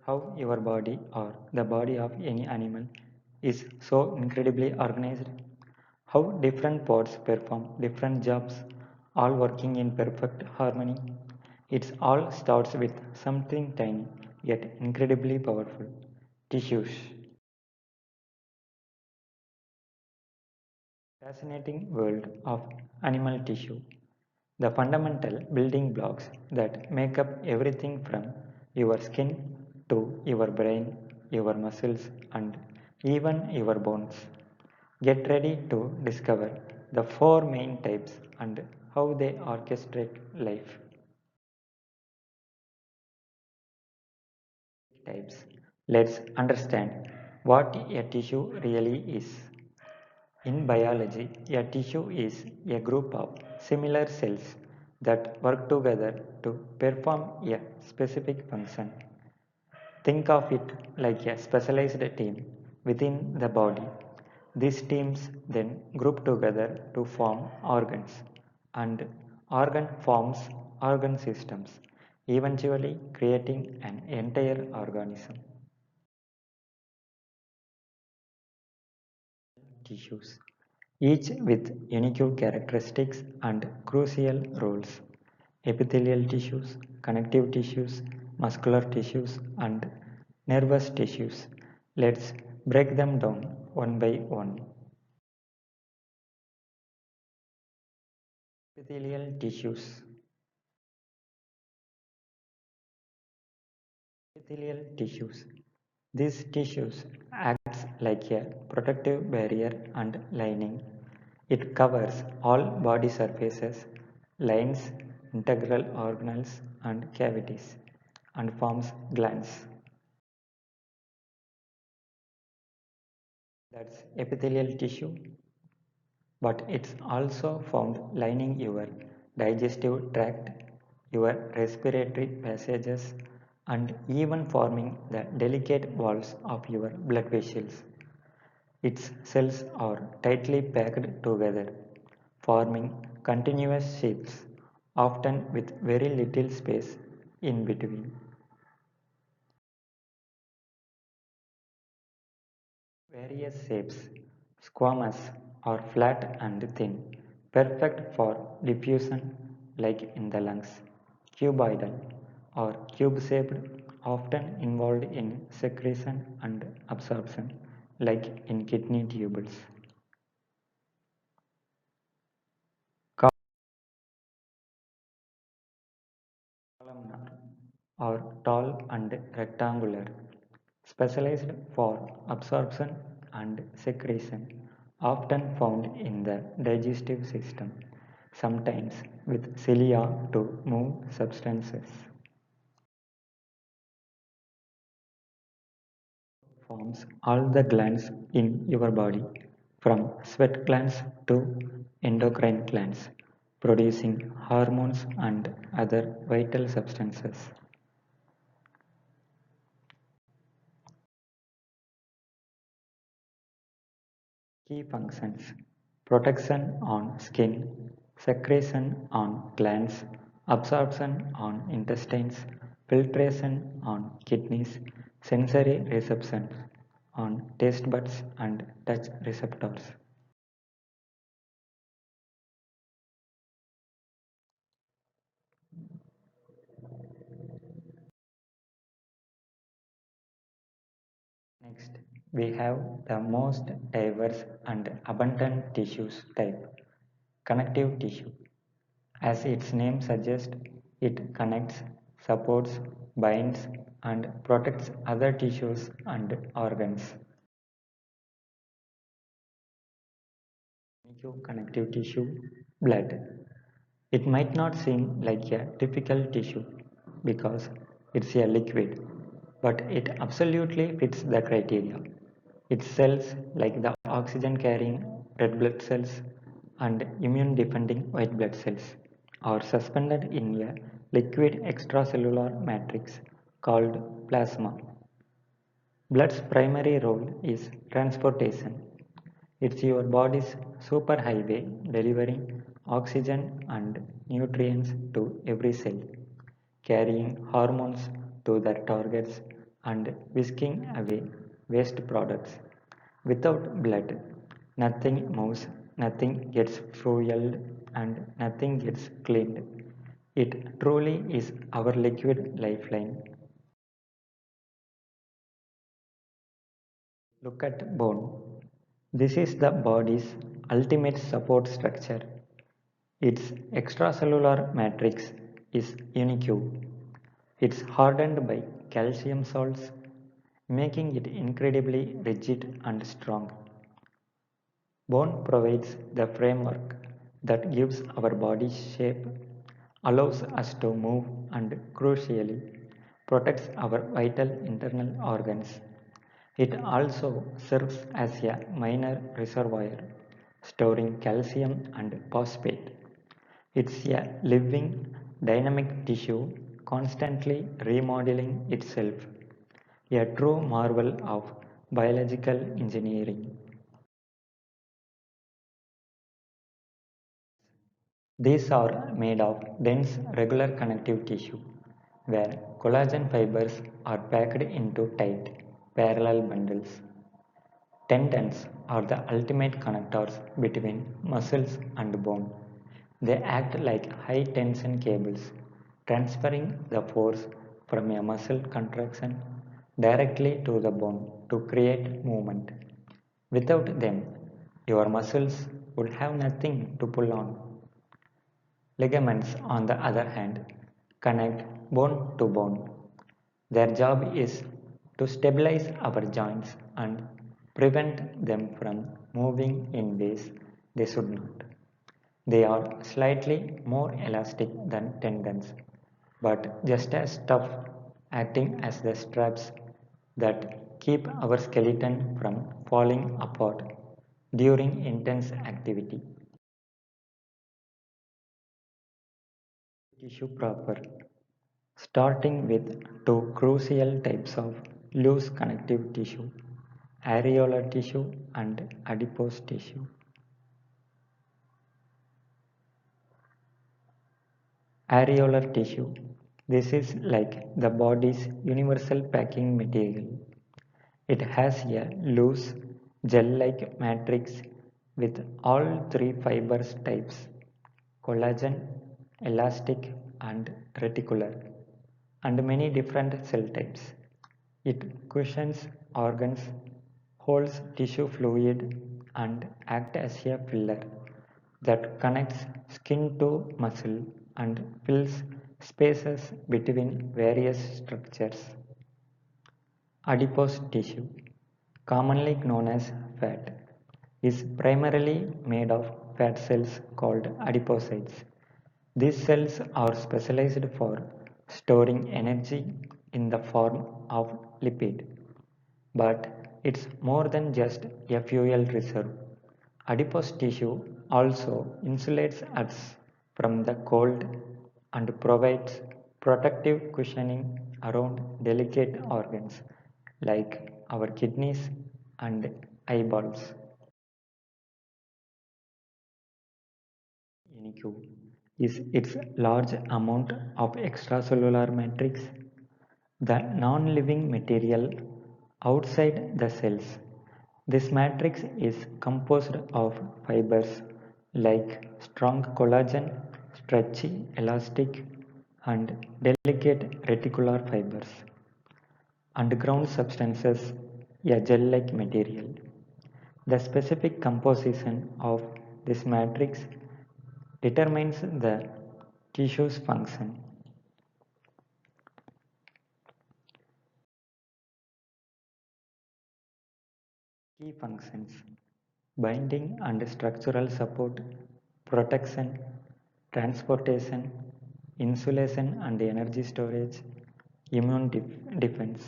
how your body or the body of any animal is so incredibly organized, how different parts perform different jobs, all working in perfect harmony. It all starts with something tiny yet incredibly powerful: tissues. Fascinating world of animal tissue. The fundamental building blocks that make up everything from your skin to your brain, your muscles, and even your bones. Get ready to discover the four main types and how they orchestrate life. Types. Let's understand what a tissue really is. In biology, a tissue is a group of similar cells that work together to perform a specific function. Think of it like a specialized team within the body. These teams then group together to form organs, and organ forms organ systems, eventually creating an entire organism. Tissues, each with unique characteristics and crucial roles. Epithelial tissues, connective tissues, muscular tissues, and nervous tissues. Let's break them down one by one. Epithelial tissues. Epithelial tissues. These tissues acts like a protective barrier and lining. It covers all body surfaces, lines, integral organelles and cavities, and forms glands. That's epithelial tissue, but it's also found lining your digestive tract, your respiratory passages, and even forming the delicate walls of your blood vessels. Its cells are tightly packed together, forming continuous sheaths, often with very little space in between. Various shapes, squamous or flat and thin, perfect for diffusion like in the lungs, cuboidal or cube-shaped, often involved in secretion and absorption like in kidney tubules. Columnar or tall and rectangular, specialized for absorption and secretion, often found in the digestive system, sometimes with cilia to move substances. Forms all the glands in your body, from sweat glands to endocrine glands, producing hormones and other vital substances. Key functions: protection on skin, secretion on glands, absorption on intestines, filtration on kidneys, sensory reception on taste buds and touch receptors. Next, we have the most diverse and abundant tissues type, connective tissue. As its name suggests, it connects, supports, binds, and protects other tissues and organs. Connective tissue, blood. It might not seem like a typical tissue because it's a liquid, but it absolutely fits the criteria. Its cells, like the oxygen carrying red blood cells and immune defending white blood cells, are suspended in a liquid extracellular matrix called plasma. Blood's primary role is transportation. It's your body's superhighway delivering oxygen and nutrients to every cell, carrying hormones to their targets, and whisking away waste products. Without blood, nothing moves, nothing gets fueled, and nothing gets cleaned. It truly is our liquid lifeline. Look at bone. This is the body's ultimate support structure. Its extracellular matrix is unique. It's hardened by calcium salts, making it incredibly rigid and strong. Bone provides the framework that gives our body shape, allows us to move, and crucially, protects our vital internal organs. It also serves as a minor reservoir, storing calcium and phosphate. It's a living, dynamic tissue constantly remodeling itself, a true marvel of biological engineering. These are made of dense regular connective tissue, where collagen fibers are packed into tight, parallel bundles. Tendons are the ultimate connectors between muscles and bone. They act like high tension cables, transferring the force from a muscle contraction directly to the bone to create movement. Without them, your muscles would have nothing to pull on. Ligaments, on the other hand, connect bone to bone. Their job is to stabilize our joints and prevent them from moving in ways they should not. They are slightly more elastic than tendons, but just as tough, acting as the straps that keep our skeleton from falling apart during intense activity. Tissue proper, starting with two crucial types of loose connective tissue, areolar tissue and adipose tissue. Areolar tissue. This is like the body's universal packing material. It has a loose, gel-like matrix with all three fibers types, collagen, elastic and reticular, and many different cell types. It cushions organs, holds tissue fluid, and acts as a filler that connects skin to muscle and fills spaces between various structures. Adipose tissue, commonly known as fat, is primarily made of fat cells called adipocytes. These cells are specialized for storing energy in the form of lipid. But it's more than just a fuel reserve. Adipose tissue also insulates us from the cold and provides protective cushioning around delicate organs like our kidneys and eyeballs. Unique is its large amount of extracellular matrix, the non-living material outside the cells. This matrix is composed of fibers like strong collagen, stretchy elastic, and delicate reticular fibers. Underground substances, a gel-like material. The specific composition of this matrix determines the tissue's function. Key functions: binding and structural support, protection, transportation, insulation and energy storage, immune defense.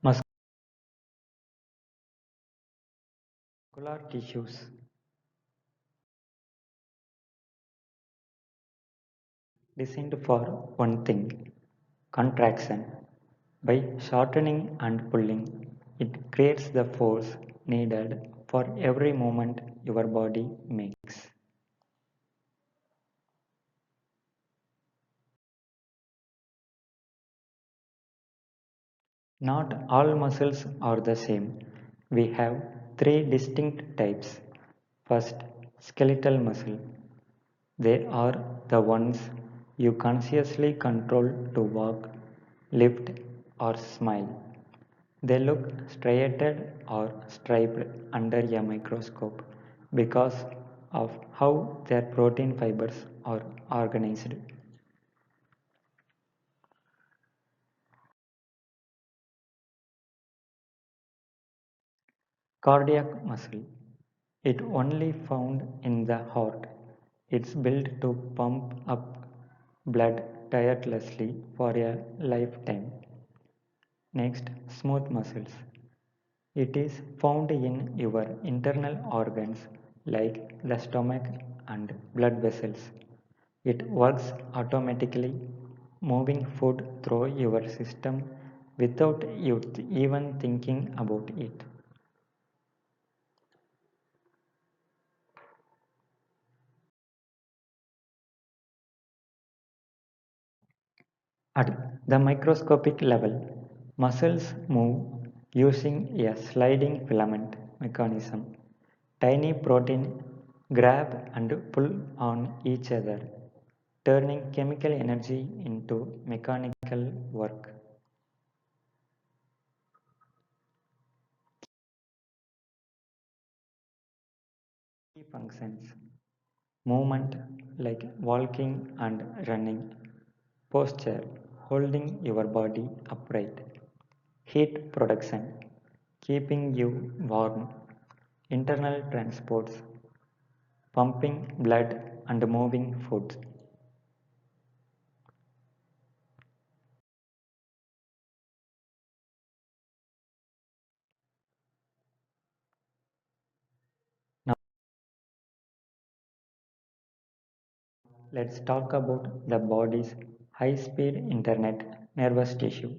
Muscular tissues designed for one thing, contraction. By shortening and pulling, it creates the force needed for every movement your body makes. Not all muscles are the same. We have three distinct types. First, skeletal muscle. They are the ones you consciously control to walk, lift, or smile. They look striated or striped under a microscope because of how their protein fibers are organized. Cardiac muscle. It only found in the heart. It's built to pump up blood tirelessly for a lifetime. Next, smooth muscles. It is found in your internal organs like the stomach and blood vessels. It works automatically, moving food through your system without you even thinking about it. At the microscopic level, muscles move using a sliding filament mechanism. Tiny protein grab and pull on each other, turning chemical energy into mechanical work. Key functions: movement like walking and running, posture holding your body upright, heat production keeping you warm, internal transports pumping blood and moving food. Now let's talk about the body's high speed internet nervous tissue.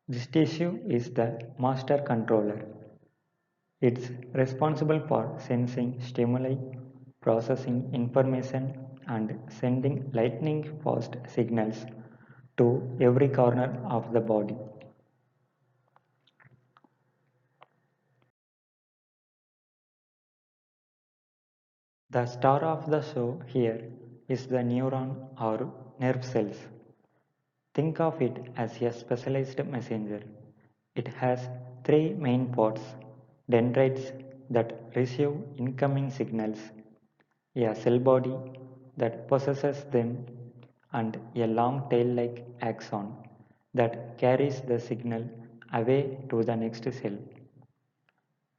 This tissue is the master controller. It's responsible for sensing stimuli, processing information, and sending lightning fast signals to every corner of the body. The star of the show here is the neuron or nerve cells. Think of it as a specialized messenger. It has three main parts: dendrites that receive incoming signals, a cell body that processes them, and a long tail like axon that carries the signal away to the next cell.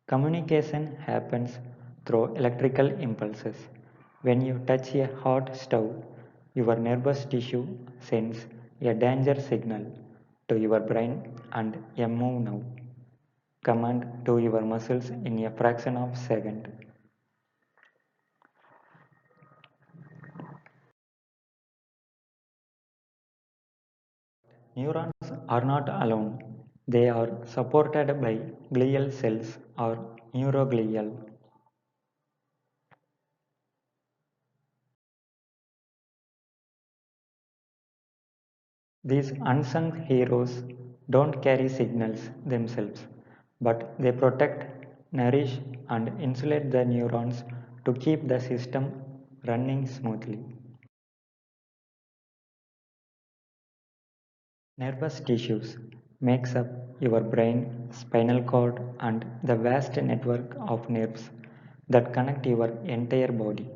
Communication happens through electrical impulses. When you touch a hot stove, your nervous tissue sends a danger signal to your brain and a move now command to your muscles in a fraction of a second. Neurons are not alone. They are supported by glial cells or neuroglial. These unsung heroes don't carry signals themselves, but they protect, nourish, and insulate the neurons to keep the system running smoothly. Nervous tissues makes up your brain, spinal cord, and the vast network of nerves that connect your entire body,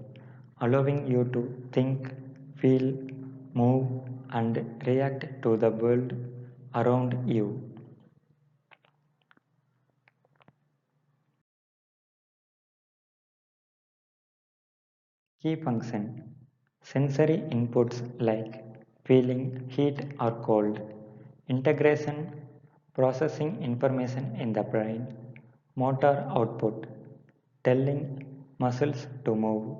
allowing you to think, feel, move, and react to the world around you. Key function: sensory inputs like feeling heat or cold, integration, processing information in the brain, motor output, telling muscles to move,